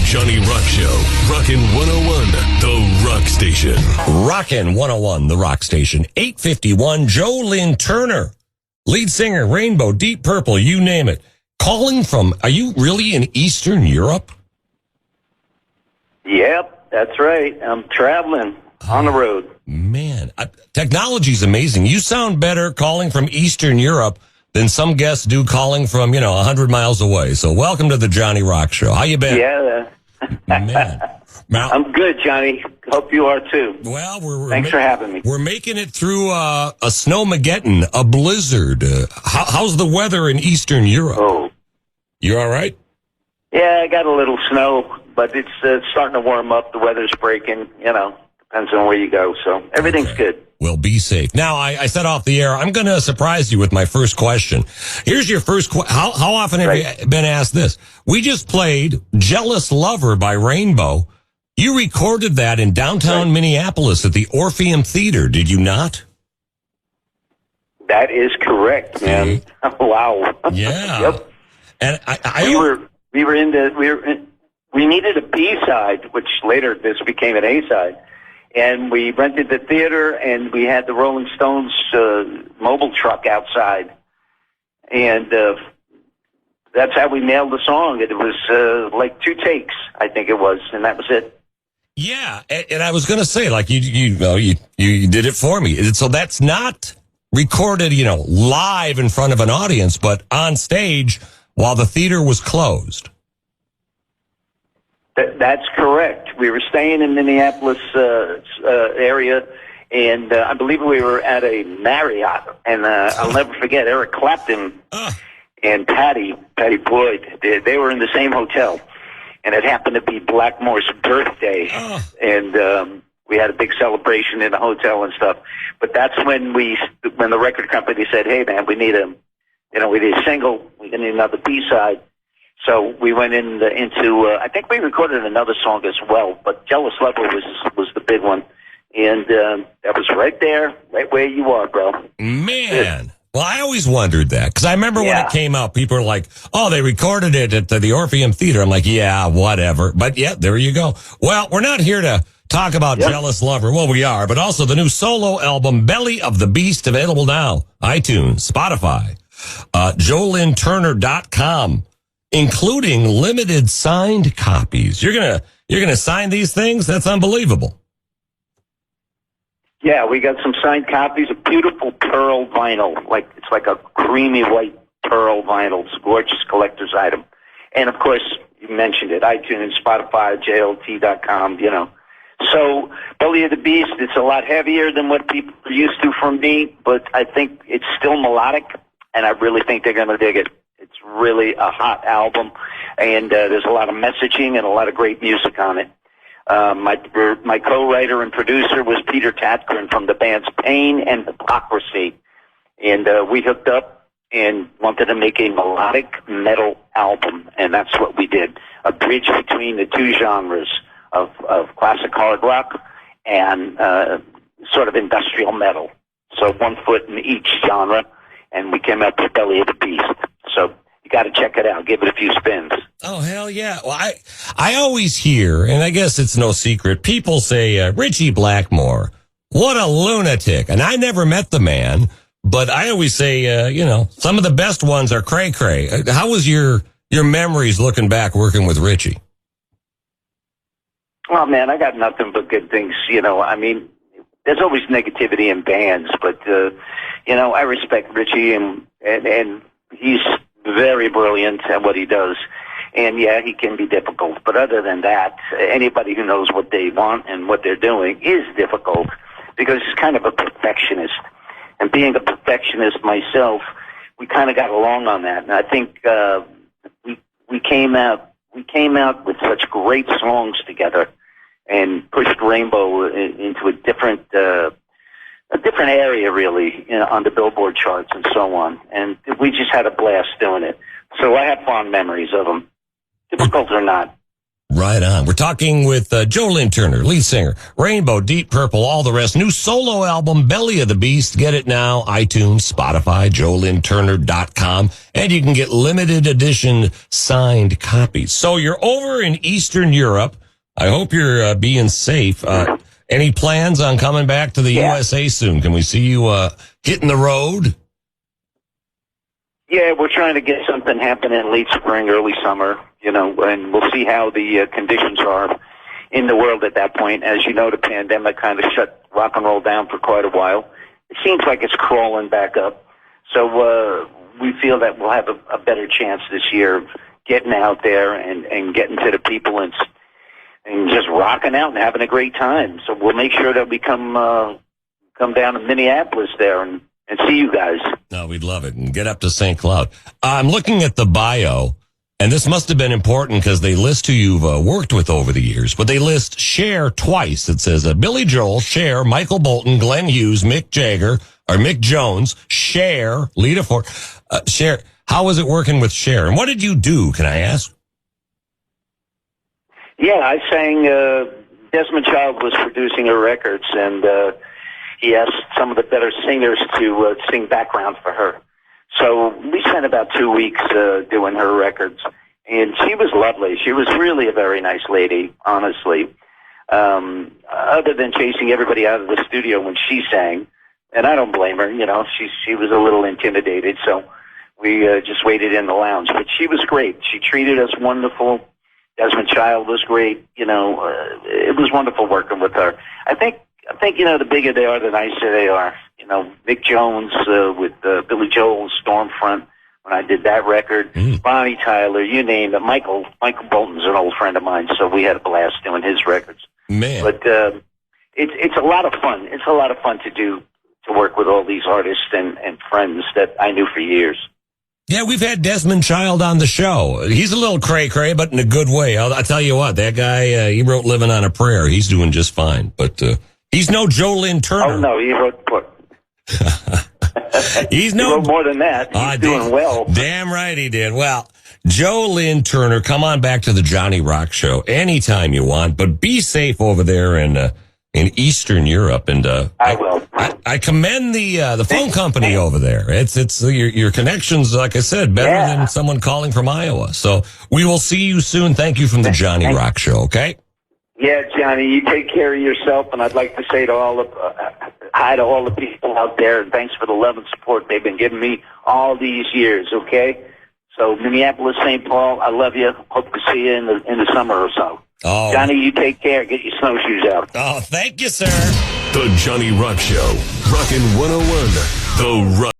Johnny Rock Show. Rockin' 101, the Rock Station. Rockin' 101, the Rock Station. 851, Joe Lynn Turner, lead singer, Rainbow, Deep Purple, you name it. Calling from, are you really in Eastern Europe? Yep, that's right. I'm traveling on the road. Man, technology's amazing. You sound better calling from Eastern Europe than some guests do calling from, 100 miles away. So welcome to the Johnny Rock Show. How you been? Yeah. Man. Now, I'm good, Johnny. Hope you are too. Well, thanks for having me. We're making it through a snowmageddon, a blizzard. How's the weather in Eastern Europe? Oh, You all right? yeah, I got a little snow, but it's starting to warm up. The weather's breaking. Depends on where you go. So everything's good. Well, be safe. Now, I said off the air, I'm going to surprise you with my first question. Here's your first question. How often have you been asked this? We just played Jealous Lover by Rainbow. You recorded that in downtown Minneapolis at the Orpheum Theater, did you not? That is correct, man. Wow. Yeah. Yep. And we needed a B-side, which later this became an A-side. And we rented the theater, and we had the Rolling Stones mobile truck outside. And that's how we nailed the song. It was like 2 takes, I think it was, and that was it. Yeah, and I was going to say, like, you did it for me. So that's not recorded, live in front of an audience, but on stage while the theater was closed. That's correct. We were staying in Minneapolis area, and I believe we were at a Marriott. And I'll never forget Eric Clapton and Patty Boyd. They were in the same hotel, and it happened to be Blackmore's birthday, and we had a big celebration in the hotel and stuff. But that's when the record company said, "Hey, man, we need a single. We need another B-side." So we went into I think we recorded another song as well, but Jealous Lover was the big one. And that was right there, right where you are, bro. Man. Well, I always wondered that, because I remember when it came out, people were like, oh, they recorded it at the Orpheum Theater. I'm like, yeah, whatever. But yeah, there you go. Well, we're not here to talk about Jealous Lover. Well, we are, but also the new solo album, Belly of the Beast, available now. iTunes, Spotify, JoeLynnTurner.com. Including limited signed copies. You're gonna sign these things? That's unbelievable. Yeah, we got some signed copies of beautiful pearl vinyl. It's like a creamy white pearl vinyl. It's a gorgeous collector's item. And of course, you mentioned it, iTunes, Spotify, JLT.com, So, Belly of the Beast, it's a lot heavier than what people are used to from me, but I think it's still melodic, and I really think they're gonna dig it. It's really a hot album, and there's a lot of messaging and a lot of great music on it. My co-writer and producer was Peter Tatgren from the bands Pain and Hypocrisy, and we hooked up and wanted to make a melodic metal album, and that's what we did. A bridge between the two genres of classic hard rock and sort of industrial metal. So 1 foot in each genre, and we came up with Belly of the Beast. So you got to check it out. Give it a few spins. Oh, hell yeah. Well, I always hear, and I guess it's no secret, people say, Richie Blackmore, what a lunatic. And I never met the man, but I always say, some of the best ones are cray-cray. How was your memories looking back working with Richie? Well, man, I got nothing but good things. I mean, there's always negativity in bands, but, I respect Richie, and he's very brilliant at what he does. And yeah, he can be difficult. But other than that, anybody who knows what they want and what they're doing is difficult, because he's kind of a perfectionist. And being a perfectionist myself, we kind of got along on that. And I think we came out with such great songs together and pushed Rainbow into a different area, really, on the Billboard charts and so on. And we just had a blast doing it. So I have fond memories of them, difficult or not. Right on. We're talking with Joe Lynn Turner, lead singer, Rainbow, Deep Purple, all the rest. New solo album, Belly of the Beast. Get it now. iTunes, Spotify, JoeLynnTurner.com. And you can get limited edition signed copies. So you're over in Eastern Europe. I hope you're being safe. Any plans on coming back to the USA soon? Can we see you hitting the road? Yeah, we're trying to get something happening late spring, early summer, and we'll see how the conditions are in the world at that point. As you know, the pandemic kind of shut rock and roll down for quite a while. It seems like it's crawling back up. So we feel that we'll have a better chance this year of getting out there and getting to the people and just rocking out and having a great time. So we'll make sure that we come down to Minneapolis there and see you guys. No, we'd love it. And get up to St. Cloud. I'm looking at the bio, and this must have been important because they list who you've worked with over the years, but they list Cher twice. It says Billy Joel, Cher, Michael Bolton, Glenn Hughes, Mick Jagger, or Mick Jones, Cher, Lita Ford. Cher, how was it working with Cher? And what did you do, can I ask? Yeah, I sang, Desmond Child was producing her records, and he asked some of the better singers to sing background for her. So we spent about 2 weeks doing her records, and she was lovely. She was really a very nice lady, honestly. Other than chasing everybody out of the studio when she sang, and I don't blame her, she was a little intimidated, so we just waited in the lounge. But she was great. She treated us wonderful. Desmond Child was great. It was wonderful working with her. I think the bigger they are, the nicer they are. Mick Jones with Billy Joel's Stormfront when I did that record. Bonnie Tyler, you name it. Michael Bolton's an old friend of mine, so we had a blast doing his records. Man, but it's a lot of fun. It's a lot of fun to work with all these artists and friends that I knew for years. Yeah, we've had Desmond Child on the show. He's a little cray-cray, but in a good way. I'll tell you what, that guy, he wrote Living on a Prayer. He's doing just fine. But he's no Joe Lynn Turner. Oh, no, he wrote the book. He wrote more than that. He's doing well. Damn right he did. Well, Joe Lynn Turner, come on back to the Johnny Rock Show anytime you want, but be safe over there in Eastern Europe. And I will. I commend the phone company over there. It's your connections, like I said, better than someone calling from Iowa. So we will see you soon. Thank you from the Johnny Rock Show. Okay. Yeah, Johnny, you take care of yourself, and I'd like to say to hi to all the people out there, and thanks for the love and support they've been giving me all these years. Okay. So Minneapolis, St. Paul, I love you. Hope to see you in the summer or so. Oh. Johnny, you take care. Get your snowshoes out. Oh, thank you, sir. The Johnny Rock Show. Rockin' 101. The Rock.